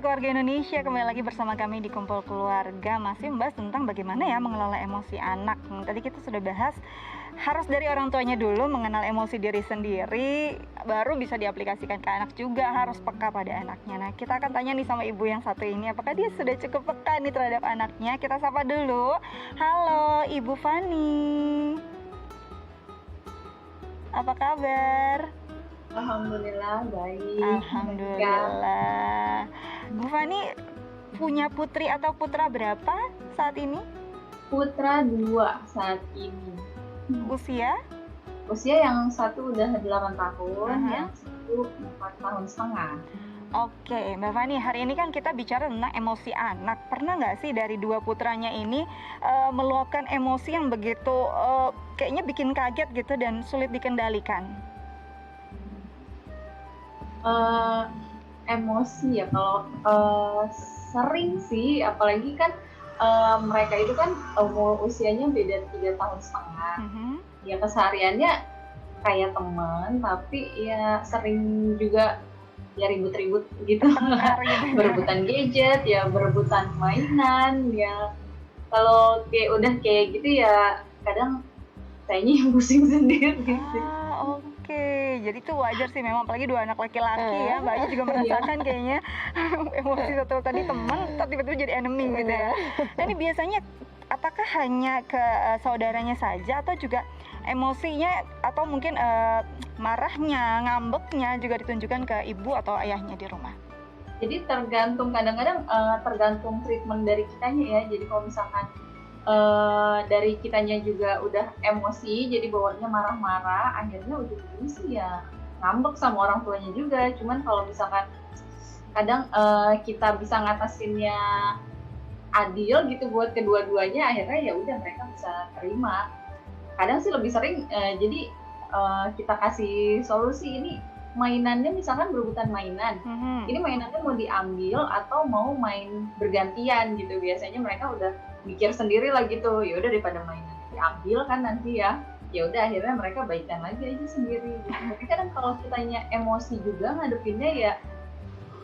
keluarga Indonesia, kembali lagi bersama kami di Kumpul Keluarga. Masih membahas tentang bagaimana ya mengelola emosi anak. Tadi kita sudah bahas harus dari orang tuanya dulu mengenal emosi diri sendiri, baru bisa diaplikasikan ke anak juga, harus peka pada anaknya. Nah, kita akan tanya nih sama ibu yang satu ini, apakah dia sudah cukup peka nih terhadap anaknya. Kita sapa dulu. Halo, Ibu Fani. Apa kabar? Alhamdulillah baik. Alhamdulillah. Bu Fani punya putri atau putra berapa saat ini? Putra 2 saat ini. Usia? Usia yang satu udah 8 tahun, yang satu 4 tahun setengah. Oke, Mbak Fani, hari ini kan kita bicara tentang emosi anak. Pernah nggak sih dari dua putranya ini meluapkan emosi yang begitu kayaknya bikin kaget gitu dan sulit dikendalikan? Emosi ya, kalau sering sih, apalagi kan mereka itu kan usianya beda 3 tahun setengah. Ya kesehariannya kayak teman, tapi ya sering juga ya ribut-ribut gitu. Berebutan gadget, ya berebutan mainan, ya kalau udah kayak gitu ya kadang kayaknya yang pusing sendiri gitu. Oke, jadi itu wajar sih memang, apalagi dua anak laki-laki ya. Mbaknya juga merasakan kayaknya emosi satu tadi teman, tiba-tiba jadi enemy gitu ya. Nah, ini biasanya apakah hanya ke saudaranya saja atau juga emosinya atau mungkin marahnya, ngambeknya juga ditunjukkan ke ibu atau ayahnya di rumah? Jadi tergantung, kadang-kadang tergantung treatment dari kitanya ya. Jadi kalau misalkan dari kitanya juga udah emosi, jadi bawaannya marah-marah, akhirnya ujung-ujungnya sih ya ngambek sama orang tuanya juga. Cuman kalau misalkan kadang kita bisa ngatasinnya adil gitu buat kedua-duanya, akhirnya ya udah mereka bisa terima. Kadang sih lebih sering jadi kita kasih solusi, ini mainannya misalkan berebutan mainan, ini mainannya mau diambil atau mau main bergantian gitu. Biasanya mereka udah mikir sendiri lah gitu, ya udah daripada mainan diambil kan nanti ya udah akhirnya mereka baikan lagi aja sendiri gitu. Tapi kadang kalau kitanya emosi juga ngadepinnya ya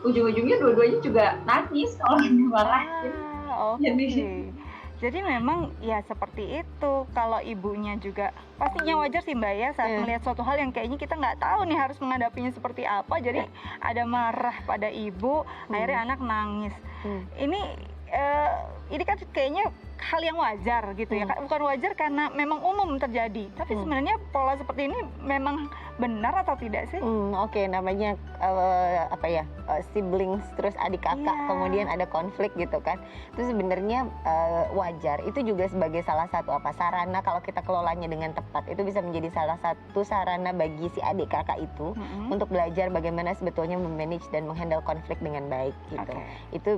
ujung-ujungnya dua-duanya juga nangis kalau dimarahin. Jadi memang ya seperti itu. Kalau ibunya juga pastinya wajar sih Mbak ya saat melihat suatu hal yang kayaknya kita nggak tahu nih harus menghadapinya seperti apa. Jadi ada marah pada ibu, akhirnya anak nangis. Ini kan kayaknya hal yang wajar gitu ya, bukan wajar karena memang umum terjadi. Tapi sebenarnya pola seperti ini memang benar atau tidak sih? Oke, namanya siblings, terus adik kakak, kemudian ada konflik gitu kan. Itu sebenarnya wajar. Itu juga sebagai salah satu sarana, kalau kita kelolanya dengan tepat, itu bisa menjadi salah satu sarana bagi si adik kakak itu untuk belajar bagaimana sebetulnya memanage dan menghandle konflik dengan baik gitu. Itu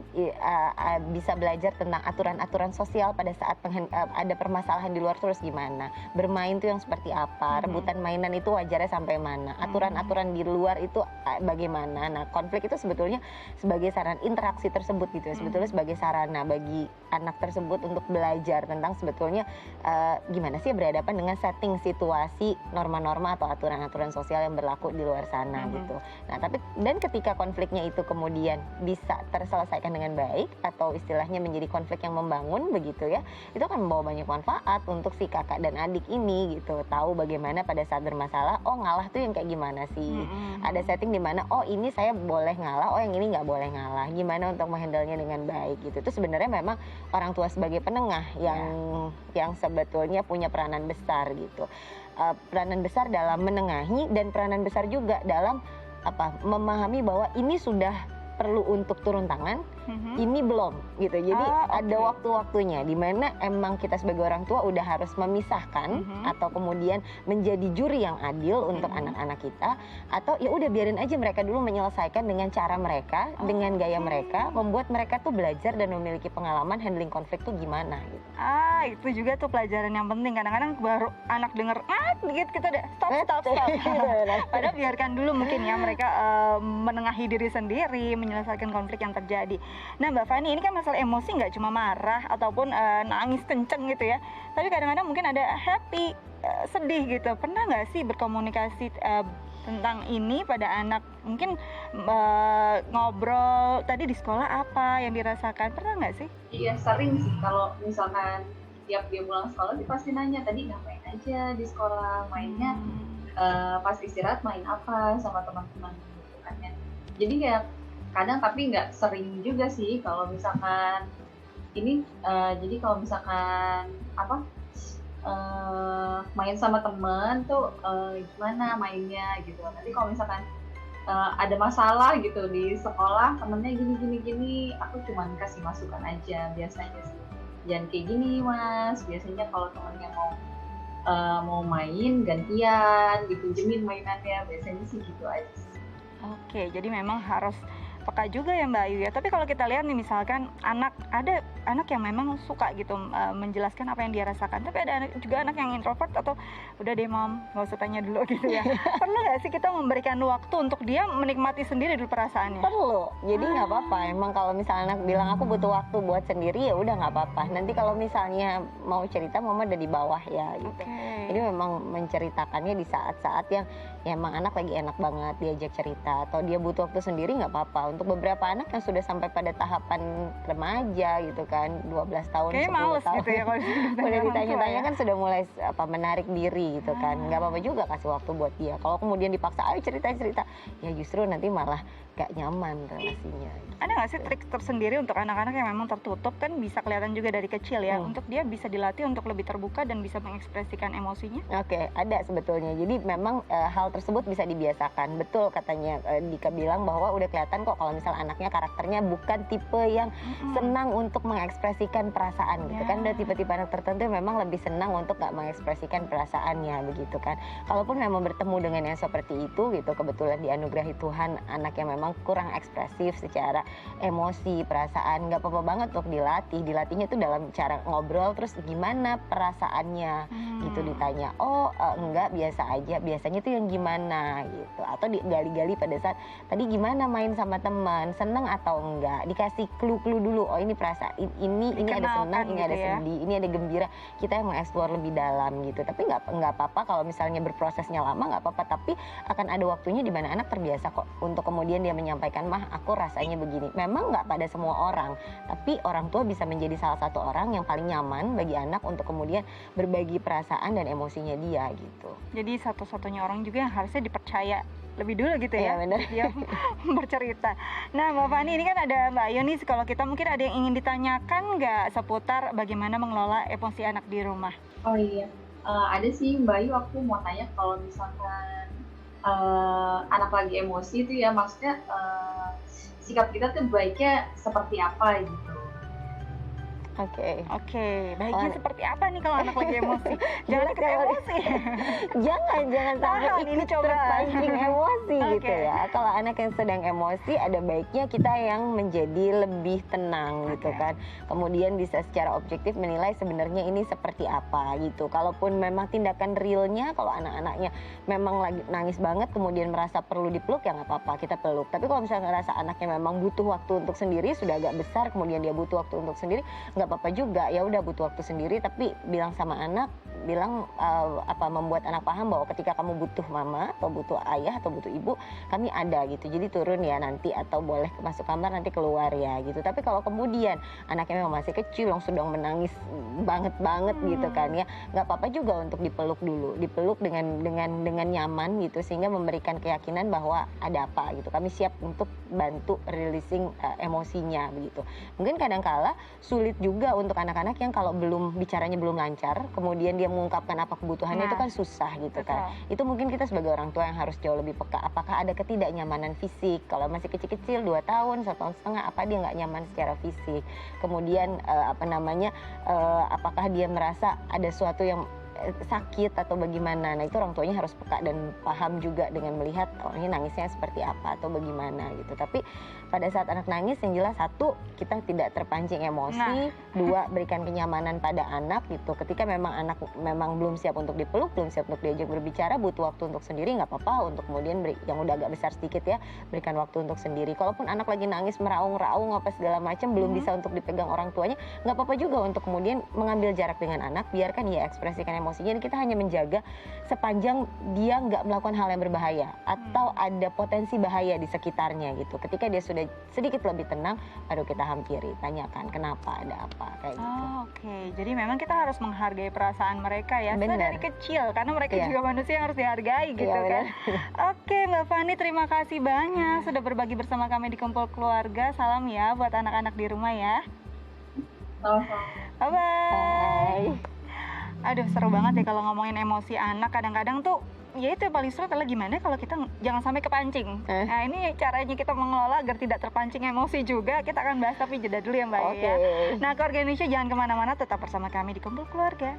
bisa belajar tentang aturan-aturan sosial pada saat ada permasalahan di luar, terus gimana bermain tuh yang seperti apa, rebutan mainan itu wajarnya sampai mana, aturan-aturan di luar itu bagaimana. Nah, konflik itu sebetulnya sebagai sarana, interaksi tersebut gitu ya, sebetulnya sebagai sarana bagi anak tersebut untuk belajar tentang sebetulnya gimana sih berhadapan dengan setting situasi, norma-norma atau aturan-aturan sosial yang berlaku di luar sana gitu. Nah, tapi dan ketika konfliknya itu kemudian bisa terselesaikan dengan baik atau istilahnya menjadi konflik yang membangun begitu ya, itu akan membawa banyak manfaat untuk si kakak dan adik ini gitu. Tahu bagaimana pada saat bermasalah, oh ngalah tuh yang kayak gimana sih, ada setting di mana oh ini saya boleh ngalah, oh yang ini nggak boleh ngalah, gimana untuk menghandle-nya dengan baik gitu. Itu sebenarnya memang orang tua sebagai penengah yang sebetulnya punya peranan besar gitu, peranan besar dalam menengahi dan peranan besar juga dalam memahami bahwa ini sudah perlu untuk turun tangan, ini belum gitu. Jadi ada waktu-waktunya di mana emang kita sebagai orang tua udah harus memisahkan atau kemudian menjadi juri yang adil untuk anak-anak kita, atau ya udah biarin aja mereka dulu menyelesaikan dengan cara mereka, dengan gaya mereka, membuat mereka tuh belajar dan memiliki pengalaman handling konflik tuh gimana gitu. Itu juga tuh pelajaran yang penting. Kadang-kadang baru anak denger dikit kita udah stop. Padahal biarkan dulu mungkin ya mereka menengahi diri sendiri, menyelesaikan konflik yang terjadi. Nah Mbak Fani, ini kan masalah emosi nggak cuma marah ataupun nangis kenceng gitu ya, tapi kadang-kadang mungkin ada happy, sedih gitu. Pernah nggak sih berkomunikasi tentang ini pada anak? Mungkin ngobrol tadi di sekolah apa yang dirasakan, pernah nggak sih? Iya sering sih kalau misalkan tiap dia pulang sekolah dia pasti nanya tadi ngapain aja di sekolah, mainnya pas istirahat main apa sama teman-teman gitu kan ya. Jadi ya kadang tapi nggak sering juga sih kalau misalkan ini jadi kalau misalkan apa main sama temen tuh gimana mainnya gitu. Nanti kalau misalkan ada masalah gitu di sekolah temennya gini, aku cuman kasih masukan aja biasanya sih. Jangan kayak gini mas, biasanya kalau temennya mau main gantian, dipinjemin mainannya, biasanya sih gitu aja sih. Oke, jadi memang harus peka juga ya Mbak Ayu ya. Tapi kalau kita lihat nih misalkan ada anak yang memang suka gitu menjelaskan apa yang dia rasakan. Tapi ada juga anak yang introvert atau udah deh mom, nggak usah tanya dulu gitu ya. Perlu nggak sih kita memberikan waktu untuk dia menikmati sendiri dulu perasaannya? Perlu, jadi nggak apa-apa. Emang kalau misalnya anak bilang aku butuh waktu buat sendiri ya udah nggak apa-apa. Nanti kalau misalnya mau cerita mama ada di bawah ya gitu. Jadi memang menceritakannya di saat-saat yang ya emang anak lagi enak banget diajak cerita atau dia butuh waktu sendiri nggak apa-apa. Untuk beberapa anak yang sudah sampai pada tahapan remaja gitu kan, 12 tahun, kayaknya 10 males tahun gitu ya kalau udah ditanya-tanya kan sudah mulai menarik diri gitu kan. Nggak apa-apa juga kasih waktu buat dia. Kalau kemudian dipaksa ayo cerita-cerita ya justru nanti malah gak nyaman relasinya gitu. Ada nggak sih trik tersendiri untuk anak-anak yang memang tertutup, kan bisa kelihatan juga dari kecil ya, untuk dia bisa dilatih untuk lebih terbuka dan bisa mengekspresikan emosinya? Oke, ada sebetulnya. Jadi memang hal tersebut bisa dibiasakan. Betul katanya Dika bilang bahwa udah kelihatan kok kalau misal anaknya karakternya bukan tipe yang senang untuk mengekspresikan perasaan gitu kan. Ada tipe-tipe anak tertentu yang memang lebih senang untuk gak mengekspresikan perasaannya begitu kan. Kalaupun memang bertemu dengan yang seperti itu gitu, kebetulan dianugerahi Tuhan anak yang memang kurang ekspresif secara emosi, perasaan, nggak apa-apa banget untuk dilatih. Dilatihnya itu dalam cara ngobrol, terus gimana perasaannya gitu ditanya. Oh enggak, biasa aja. Biasanya tuh yang gimana gitu. Atau digali-gali pada saat tadi gimana main sama teman, seneng atau enggak. Dikasih clue-clue dulu. Oh ini perasaan, ini ada senang, ini gitu ada ya. sedih, ini ada gembira. Kita yang mengeksplor lebih dalam gitu. Tapi nggak apa-apa kalau misalnya berprosesnya lama, nggak apa-apa. Tapi akan ada waktunya di mana anak terbiasa kok untuk kemudian dia menyampaikan, mah aku rasanya begini. Memang nggak pada semua orang, tapi orang tua bisa menjadi salah satu orang yang paling nyaman bagi anak untuk kemudian berbagi perasaan dan emosinya dia gitu. Jadi satu-satunya orang juga yang harusnya dipercaya lebih dulu gitu ya, Iya, benar. dia bercerita. Nah Mbak Fani, ini kan ada Mbak Ayu nih, kalau kita mungkin ada yang ingin ditanyakan nggak seputar bagaimana mengelola emosi anak di rumah? Oh iya, ada sih Mbak Ayu, aku mau tanya kalau misalkan anak lagi emosi itu ya, maksudnya sikap kita tuh baiknya seperti apa gitu. Oke, baiknya seperti apa nih kalau anak lagi emosi? Jangan ikut emosi. jangan sampai Tahan, ini ikut cobaan. terpancing emosi gitu Oke. ya. Kalau anak yang sedang emosi, ada baiknya kita yang menjadi lebih tenang gitu kan. Kemudian bisa secara objektif menilai sebenarnya ini seperti apa gitu. Kalaupun memang tindakan realnya, kalau anak-anaknya memang lagi nangis banget kemudian merasa perlu dipeluk, ya nggak apa-apa kita peluk. Tapi kalau misalnya ngerasa anaknya memang butuh waktu untuk sendiri, sudah agak besar kemudian dia butuh waktu untuk sendiri, nggak apa-apa juga, ya udah butuh waktu sendiri, tapi bilang sama anak, membuat anak paham bahwa ketika kamu butuh mama atau butuh ayah atau butuh ibu, kami ada gitu. Jadi turun ya nanti, atau boleh masuk kamar nanti keluar ya gitu. Tapi kalau kemudian anaknya memang masih kecil, yang sedang menangis banget gitu kan ya, nggak apa-apa juga untuk dipeluk dulu, dipeluk dengan nyaman gitu, sehingga memberikan keyakinan bahwa ada apa gitu. Kami siap untuk bantu releasing emosinya begitu. Mungkin kadang-kala sulit juga untuk anak-anak yang kalau bicaranya belum lancar, kemudian dia mengungkapkan apa kebutuhannya, itu kan susah gitu kan. Itu mungkin kita sebagai orang tua yang harus jauh lebih peka. Apakah ada ketidaknyamanan fisik? Kalau masih kecil-kecil 2 tahun, 1 tahun setengah, apa dia nggak nyaman secara fisik? Kemudian apakah dia merasa ada sesuatu yang sakit atau bagaimana. Nah itu orang tuanya harus peka dan paham juga dengan melihat ini nangisnya seperti apa atau bagaimana gitu. Tapi pada saat anak nangis, yang jelas 1, kita tidak terpancing emosi. 2, berikan kenyamanan pada anak gitu. Ketika memang anak memang belum siap untuk dipeluk, belum siap untuk diajak berbicara, butuh waktu untuk sendiri, nggak apa-apa untuk kemudian yang udah agak besar sedikit ya, berikan waktu untuk sendiri. Kalaupun anak lagi nangis meraung-raung apa segala macam, belum bisa untuk dipegang orang tuanya, nggak apa-apa juga untuk kemudian mengambil jarak dengan anak, biarkan ia ekspresikan emosi emosinya, dan kita hanya menjaga sepanjang dia nggak melakukan hal yang berbahaya atau ada potensi bahaya di sekitarnya gitu. Ketika dia sudah sedikit lebih tenang, baru kita hampiri, tanyakan kenapa, ada apa, kayak gitu. Oh, oke. Jadi memang kita harus menghargai perasaan mereka ya, Bener. dari kecil, karena mereka Iya. juga manusia yang harus dihargai gitu Iya, kan. Oke, Mbak Fani, terima kasih banyak sudah berbagi bersama kami di Kumpul Keluarga. Salam ya buat anak-anak di rumah ya. Sama-sama. Bye-bye. Bye. Aduh, seru banget ya kalau ngomongin emosi anak. Kadang-kadang tuh ya itu yang paling seru adalah gimana kalau kita jangan sampai kepancing. Nah, ini caranya kita mengelola agar tidak terpancing emosi juga. Kita akan bahas tapi jeda dulu ya Mbak Oke. ya. Nah, keluarga Indonesia jangan kemana-mana, tetap bersama kami di Kumpul Keluarga.